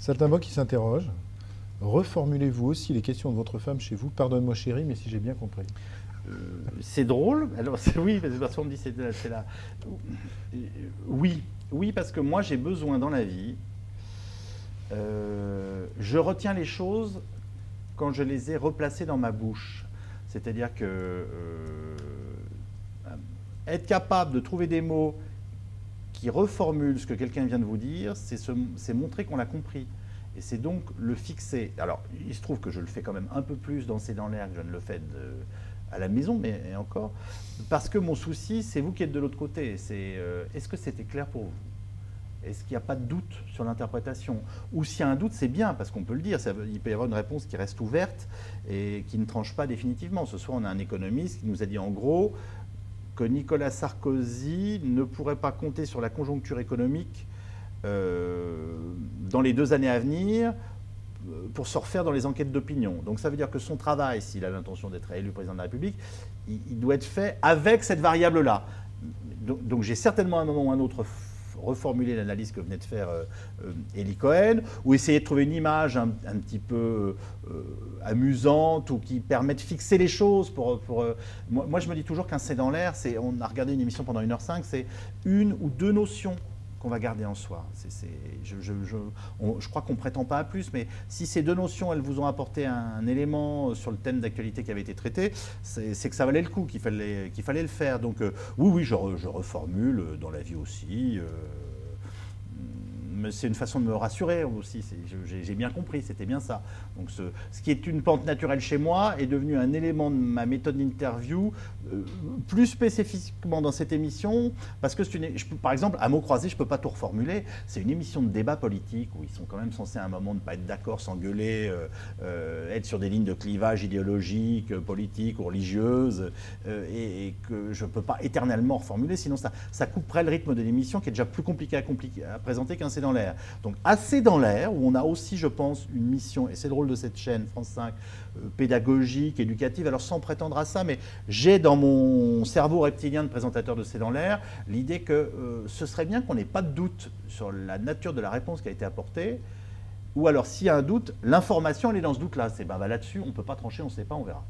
Saltimbanque qui s'interroge. Reformulez-vous aussi les questions de votre femme chez vous. Pardonne-moi chérie, mais si j'ai bien compris. C'est drôle. Alors oui, parce que de toute façon on me dit c'est là. Oui, oui, parce que moi j'ai besoin dans la vie. Je retiens les choses quand je les ai replacées dans ma bouche. C'est-à-dire que être capable de trouver des mots qui reformulent ce que quelqu'un vient de vous dire, c'est montrer qu'on l'a compris. Et c'est donc le fixer. Alors, il se trouve que je le fais quand même un peu plus dans C'est dans l'air que je ne le fais à la maison, mais encore. Parce que mon souci, c'est vous qui êtes de l'autre côté. Est-ce que c'était clair pour vous? Est-ce qu'il n'y a pas de doute sur l'interprétation? Ou s'il y a un doute, c'est bien, parce qu'on peut le dire. Il peut y avoir une réponse qui reste ouverte et qui ne tranche pas définitivement. Ce soir, on a un économiste qui nous a dit en gros que Nicolas Sarkozy ne pourrait pas compter sur la conjoncture économique dans les 2 années à venir pour se refaire dans les enquêtes d'opinion. Donc ça veut dire que son travail, s'il a l'intention d'être élu président de la République, il doit être fait avec cette variable-là. Donc j'ai certainement à un moment ou à un autre reformuler l'analyse que venait de faire Elie Cohen, ou essayer de trouver une image un petit peu amusante ou qui permet de fixer les choses. Moi, je me dis toujours qu'un C'est dans l'air, on a regardé une émission pendant 1h05, c'est une ou deux notions qu'on va garder en soi. Je crois qu'on ne prétend pas à plus, mais si ces deux notions, elles vous ont apporté un élément sur le thème d'actualité qui avait été traité, c'est que ça valait le coup, qu'il fallait le faire. Donc oui, je reformule dans la vie aussi. Mais c'est une façon de me rassurer aussi. J'ai bien compris, c'était bien ça. Donc ce qui est une pente naturelle chez moi est devenu un élément de ma méthode d'interview, plus spécifiquement dans cette émission, parce que par exemple, à mots croisés, je ne peux pas tout reformuler. C'est une émission de débat politique où ils sont quand même censés à un moment ne pas être d'accord, s'engueuler, être sur des lignes de clivage idéologique, politique ou religieuse, et que je ne peux pas éternellement reformuler, sinon ça couperait le rythme de l'émission qui est déjà plus compliqué à présenter qu'un C'est dans l'air. Donc assez dans l'air, où on a aussi, je pense, une mission, et c'est le rôle de cette chaîne, France 5, pédagogique, éducative, alors sans prétendre à ça, mais j'ai dans mon cerveau reptilien de présentateur de C'est dans l'air l'idée que ce serait bien qu'on n'ait pas de doute sur la nature de la réponse qui a été apportée, ou alors s'il y a un doute, l'information elle est dans ce doute-là. C'est là-dessus, on ne peut pas trancher, on ne sait pas, on verra.